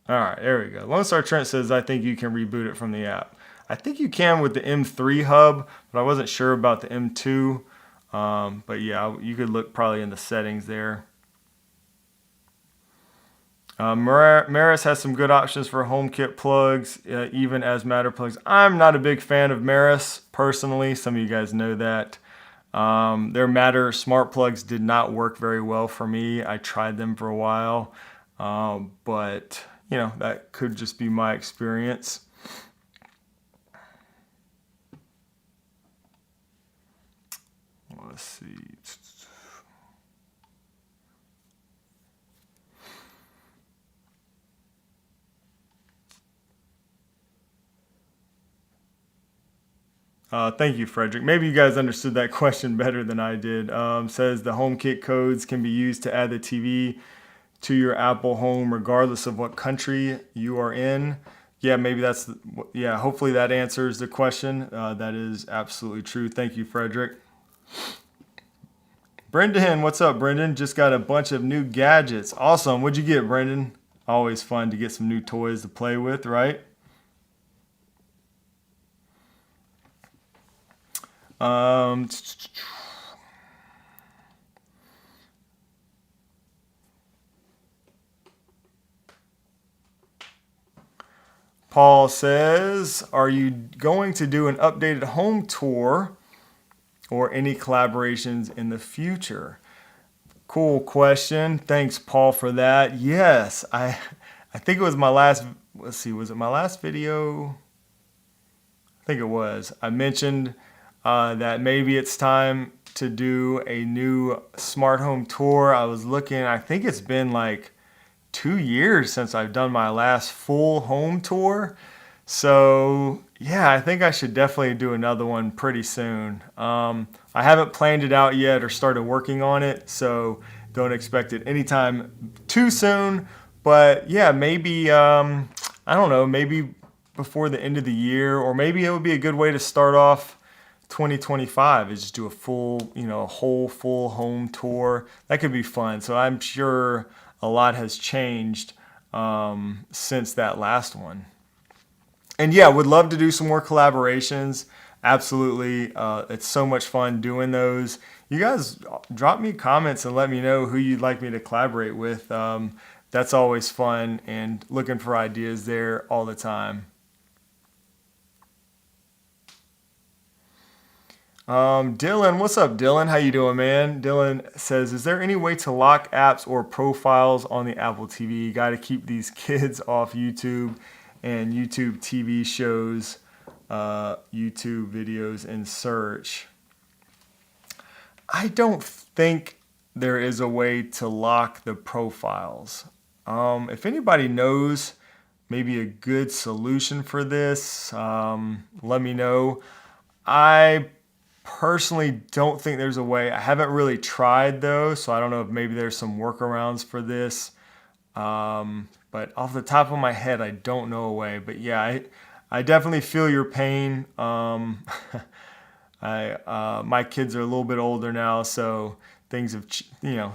All right, there we go. Lone Star Trent says I think you can reboot it from the app. I think you can with the M3 hub, but I wasn't sure about the M2. But yeah, you could look probably in the settings there. Maris has some good options for HomeKit plugs, even as Matter plugs. I'm not a big fan of Maris personally. Some of you guys know that. Their Matter smart plugs did not work very well for me. I tried them for a while, but you know, that could just be my experience. Let's see. Thank you, Frederick. Maybe you guys understood that question better than I did. Says the HomeKit codes can be used to add the TV to your Apple Home regardless of what country you are in. Yeah, maybe that's, yeah, hopefully that answers the question. That is absolutely true. Thank you, Frederick. Brendan, what's up, Brendan? Just got a bunch of new gadgets. Awesome. What'd you get, Brendan? Always fun to get some new toys to play with, right? Paul says, are you going to do an updated home tour or any collaborations in the future? Cool question. Thanks, Paul, for that. Yes, I think it was my last, let's see, was it my last video? I think it was. I mentioned that maybe it's time to do a new smart home tour. I was looking, I think it's been like 2 years since I've done my last full home tour. So yeah, I think I should definitely do another one pretty soon. I haven't planned it out yet or started working on it, so don't expect it anytime too soon. But yeah, maybe, I don't know, maybe before the end of the year, or maybe it would be a good way to start off 2025 is just do a full, a whole full home tour. That could be fun. So I'm sure a lot has changed since that last one. And yeah, would love to do some more collaborations. Absolutely. It's so much fun doing those. You guys drop me comments and let me know who you'd like me to collaborate with. That's always fun, and looking for ideas there all the time. Dylan, what's up, Dylan? How you doing, man? Dylan says, is there any way to lock apps or profiles on the Apple TV? Got to keep these kids off YouTube and YouTube TV shows, YouTube videos in search. I don't think there is a way to lock the profiles. If anybody knows maybe a good solution for this, let me know. I personally don't think there's a way. I haven't really tried though, so I don't know if maybe there's some workarounds for this. But off the top of my head, I don't know a way. But yeah, I definitely feel your pain. My kids are a little bit older now, so things have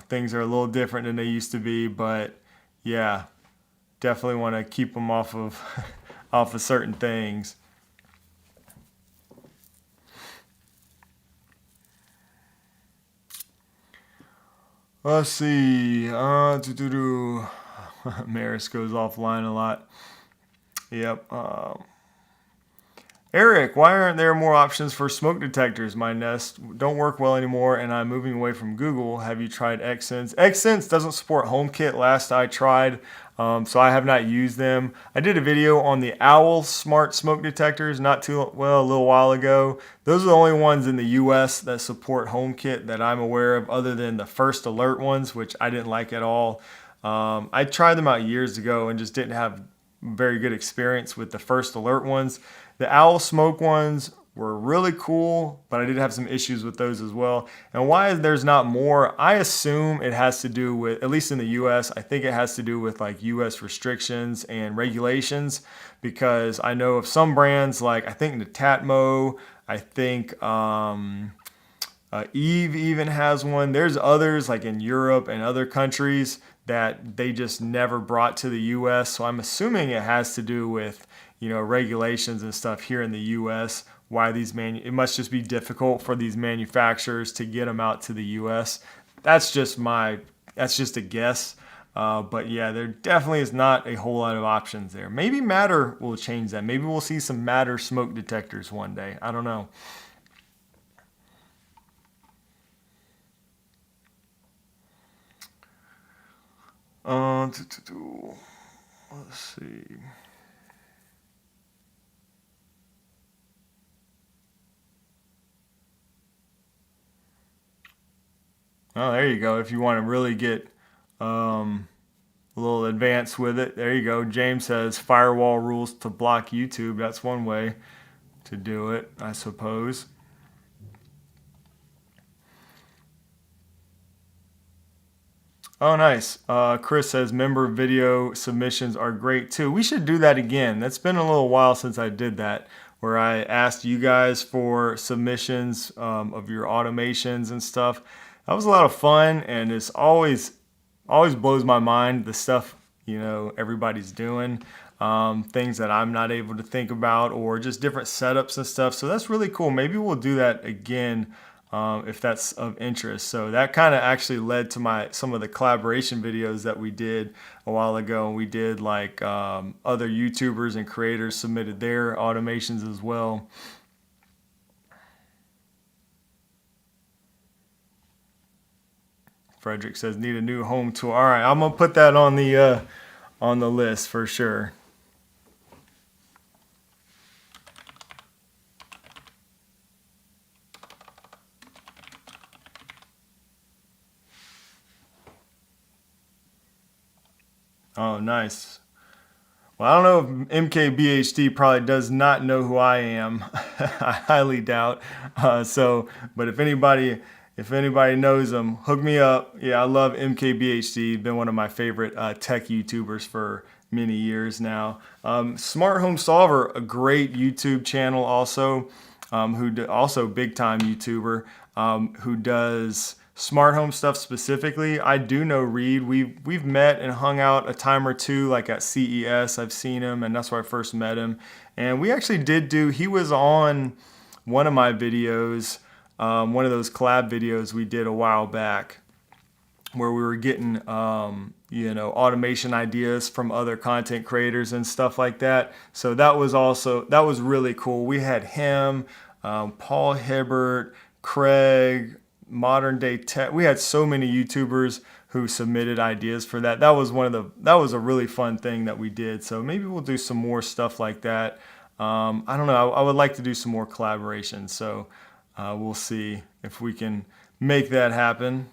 things are a little different than they used to be. But yeah, definitely want to keep them off of off of certain things. Let's see. Maris goes offline a lot. Yep. Eric, why aren't there more options for smoke detectors? My Nest don't work well anymore, and I'm moving away from Google. Have you tried Xsense? Xsense doesn't support HomeKit. Last I tried, so I have not used them. I did a video on the Owl smart smoke detectors a little while ago. Those are the only ones in the U.S. that support HomeKit that I'm aware of, other than the First Alert ones, which I didn't like at all. I tried them out years ago and just didn't have very good experience with the First Alert ones. The Owl Smoke ones were really cool, but I did have some issues with those as well. And why there's not more, I assume it has to do with, at least in the US, I think it has to do with like US restrictions and regulations, because I know of some brands like, I think Netatmo, I think Eve even has one. There's others like in Europe and other countries that they just never brought to the US. So I'm assuming it has to do with, regulations and stuff here in the US. Why it must just be difficult for these manufacturers to get them out to the US. That's just a guess. But yeah, there definitely is not a whole lot of options there. Maybe Matter will change that. Maybe we'll see some Matter smoke detectors one day. I don't know. Let's see. Oh, there you go. If you want to really get a little advanced with it, there you go. James says firewall rules to block YouTube. That's one way to do it, I suppose. Oh, nice. Chris says member video submissions are great too. We should do that again. That's been a little while since I did that, where I asked you guys for submissions of your automations and stuff. That was a lot of fun, and it's always blows my mind the stuff everybody's doing, things that I'm not able to think about, or just different setups and stuff. So that's really cool. Maybe we'll do that again. If that's of interest. So that kind of actually led to some of the collaboration videos that we did a while ago. And we did like other YouTubers and creators submitted their automations as well. Frederick says need a new home tool. All right, I'm gonna put that on the list for sure. Oh, nice. Well, I don't know if MKBHD probably does not know who I am. I highly doubt. But if anybody knows him, hook me up. Yeah, I love MKBHD. Been one of my favorite tech YouTubers for many years now. Smart Home Solver, a great YouTube channel also, also big time YouTuber, who does smart home stuff specifically. I do know Reed. We've met and hung out a time or two, like at CES. I've seen him, and that's where I first met him. And we actually he was on one of my videos, one of those collab videos we did a while back, where we were getting automation ideas from other content creators and stuff like that. So that was really cool. We had him, Paul Hibbert, Craig, Modern Day Tech. We had so many YouTubers who submitted ideas for that. That was a really fun thing that we did. So maybe we'll do some more stuff like that. I don't know. I would like to do some more collaborations. So we'll see if we can make that happen.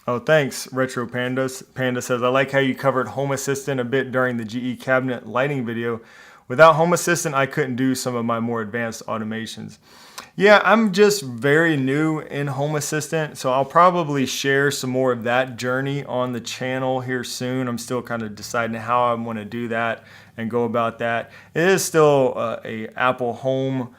Oh, thanks, Retro Pandas. Panda says, I like how you covered Home Assistant a bit during the GE cabinet lighting video. Without Home Assistant, I couldn't do some of my more advanced automations. Yeah, I'm just very new in Home Assistant, so I'll probably share some more of that journey on the channel here soon. I'm still kind of deciding how I want to do that and go about that. It is still a Apple Home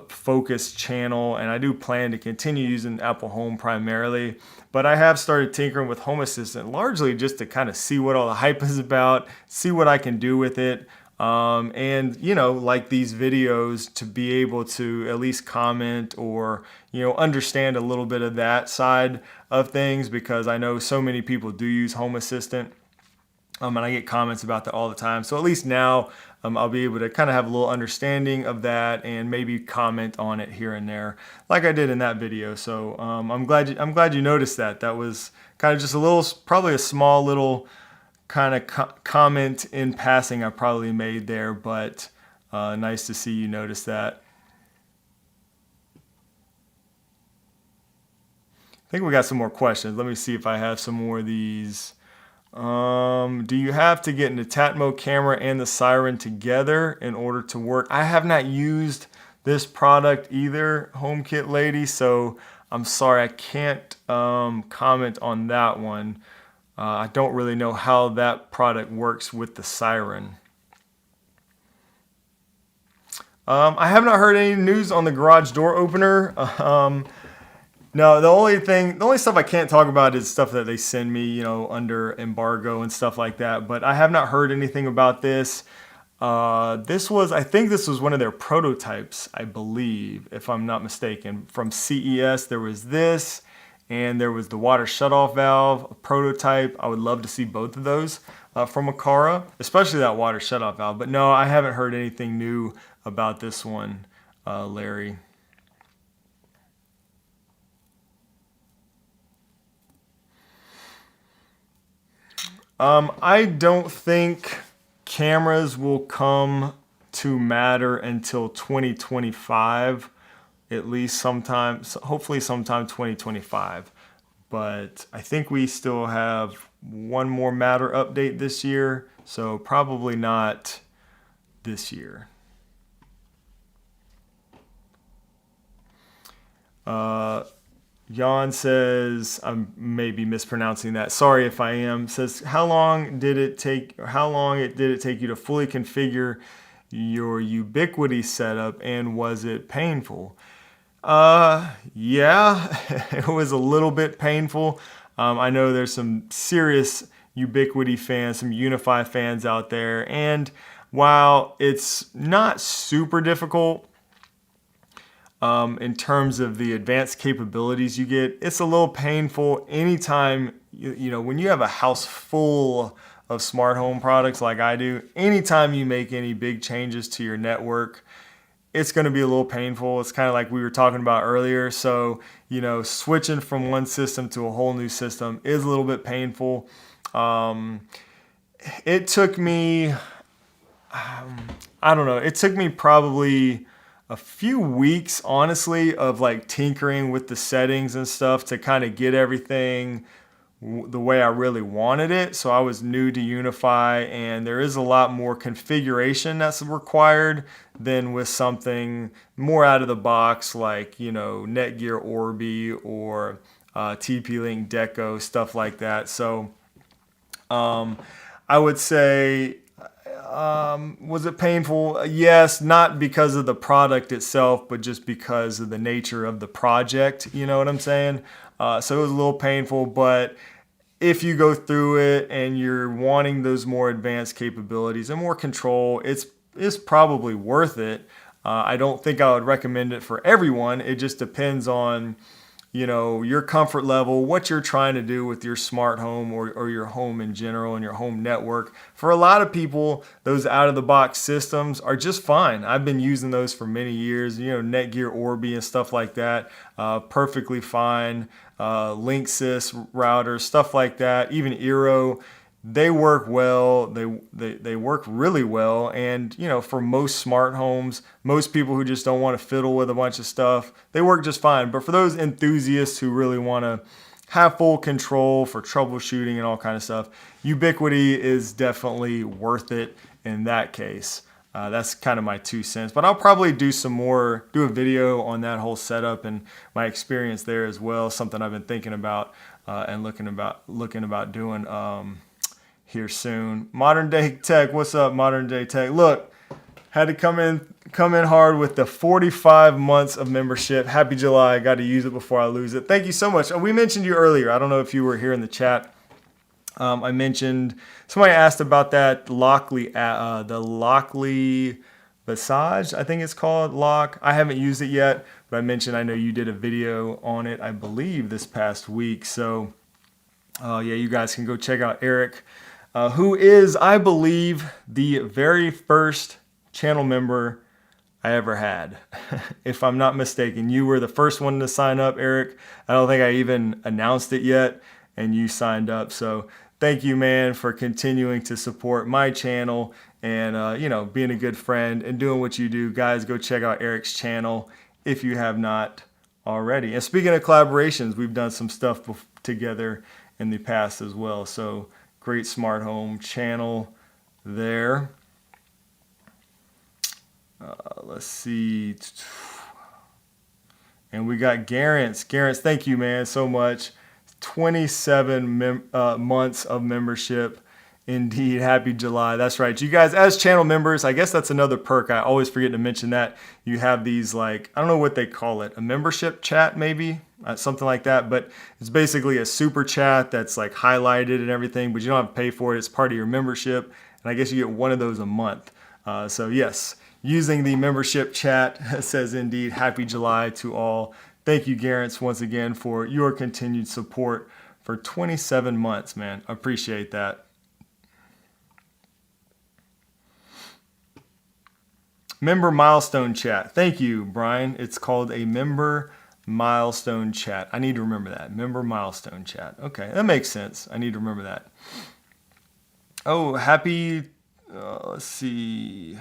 focused channel, and I do plan to continue using Apple Home primarily, but I have started tinkering with Home Assistant largely just to kind of see what all the hype is about, see what I can do with it. And like these videos, to be able to at least comment or understand a little bit of that side of things, because I know so many people do use Home Assistant, and I get comments about that all the time. So at least now I'll be able to kind of have a little understanding of that and maybe comment on it here and there, like I did in that video. So I'm glad you noticed that. That was kind of just a little, probably a small little kind of comment in passing I probably made there, but nice to see you notice that. I think we got some more questions. Let me see if I have some more of these. Do you have to get an Atatmo camera and the Siren together in order to work? I have not used this product either, HomeKit lady, so I'm sorry I can't comment on that one. I don't really know how that product works with the Siren. I have not heard any news on the garage door opener. No, the only stuff I can't talk about is stuff that they send me, under embargo and stuff like that. But I have not heard anything about this. I think this was one of their prototypes, I believe, if I'm not mistaken. From CES, there was this, and there was the water shutoff valve, a prototype. I would love to see both of those from Aqara, especially that water shutoff valve. But no, I haven't heard anything new about this one, Larry. I don't think cameras will come to matter until 2025, at least sometime, hopefully sometime 2025. But I think we still have one more Matter update this year, so probably not this year. Jan says, I may be mispronouncing that, sorry if I am, says, how long did it take you to fully configure your Ubiquiti setup, and was it painful? Yeah, it was a little bit painful. I know there's some serious Ubiquiti fans, some Unify fans out there, and while it's not super difficult, in terms of the advanced capabilities you get, it's a little painful anytime, when you have a house full of smart home products like I do, anytime you make any big changes to your network, it's going to be a little painful. It's kind of like we were talking about earlier. So, switching from one system to a whole new system is a little bit painful. It took me, it took me probably a few weeks, honestly, of like tinkering with the settings and stuff to kind of get everything the way I really wanted it. So I was new to Unify, and there is a lot more configuration that's required than with something more out of the box like, Netgear Orbi or TP-Link Deco, stuff like that. So I would say, was it painful? Yes, not because of the product itself, but just because of the nature of the project. You know what I'm saying? So it was a little painful, but if you go through it and you're wanting those more advanced capabilities and more control, it's probably worth it. I don't think I would recommend it for everyone. It just depends on, your comfort level, what you're trying to do with your smart home or your home in general and your home network. For a lot of people, those out-of-the-box systems are just fine. I've been using those for many years, Netgear Orbi and stuff like that, perfectly fine. Linksys routers, stuff like that, even Eero, they work well. They work really well. And, for most smart homes, most people who just don't want to fiddle with a bunch of stuff, they work just fine. But for those enthusiasts who really want to have full control for troubleshooting and all kind of stuff, Ubiquiti is definitely worth it in that case. That's kind of my 2 cents, but I'll probably do a video on that whole setup and my experience there as well. Something I've been thinking about and looking about doing here soon. Modern Day Tech, what's up, Modern Day Tech? Look, had to come in hard with the 45 months of membership. Happy July! I got to use it before I lose it. Thank you so much. We mentioned you earlier. I don't know if you were here in the chat. I mentioned, somebody asked about that Lockley, the Lockley Visage, I think it's called, Lock. I haven't used it yet, but I mentioned I know you did a video on it, I believe, this past week. So, yeah, you guys can go check out Eric, who is, I believe, the very first channel member I ever had. If I'm not mistaken, you were the first one to sign up, Eric. I don't think I even announced it yet, and you signed up. So thank you, man, for continuing to support my channel and, you know, being a good friend and doing what you do. Guys, go check out Eric's channel if you have not already. And speaking of collaborations, we've done some stuff together in the past as well. So great smart home channel there. Let's see. And we got Garance. Garance, thank you, man, so much. 27 months of membership. Indeed. Happy July. That's right. You guys, as channel members, I guess that's another perk. I always forget to mention that. You have these, like, I don't know what they call it, a membership chat maybe, something like that. But it's basically a super chat that's like highlighted and everything, but you don't have to pay for it. It's part of your membership. And I guess you get one of those a month. So yes, using the membership chat says indeed Happy July to all. Thank you, Garance, once again for your continued support for 27 months, man. Appreciate that. Member milestone chat. Thank you, Brian. It's called a member milestone chat. I need to remember that. Member milestone chat. Okay, that makes sense. I need to remember that. Oh, happy, let's see.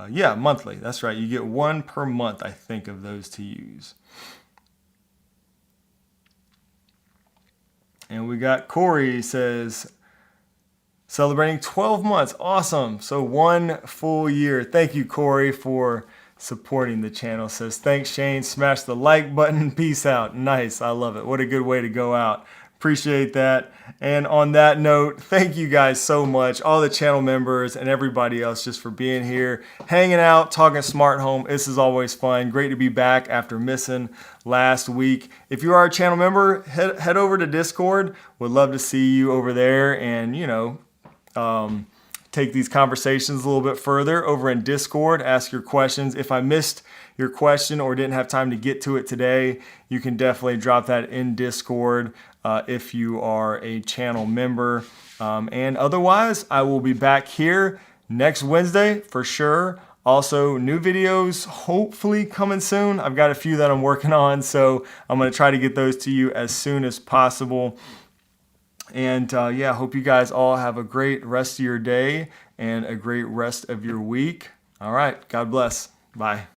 Yeah, monthly. That's right. You get one per month, I think, of those to use. And we got Corey says, celebrating 12 months. Awesome. So 1 full year. Thank you, Corey, for supporting the channel. Says, thanks, Shane. Smash the like button. Peace out. Nice. I love it. What a good way to go out. Appreciate that. And on that note, thank you guys so much, all the channel members and everybody else, just for being here, hanging out, talking smart home. This is always fun. Great to be back after missing last week. If you are a channel member, head over to Discord. Would love to see you over there and, you know, take these conversations a little bit further over in Discord. Ask your questions. If I missed your question or didn't have time to get to it today, you can definitely drop that in Discord if you are a channel member. And otherwise, I will be back here next Wednesday for sure. Also, new videos hopefully coming soon. I've got a few that I'm working on, so I'm going to try to get those to you as soon as possible. And yeah, hope you guys all have a great rest of your day and a great rest of your week. All right, God bless. Bye.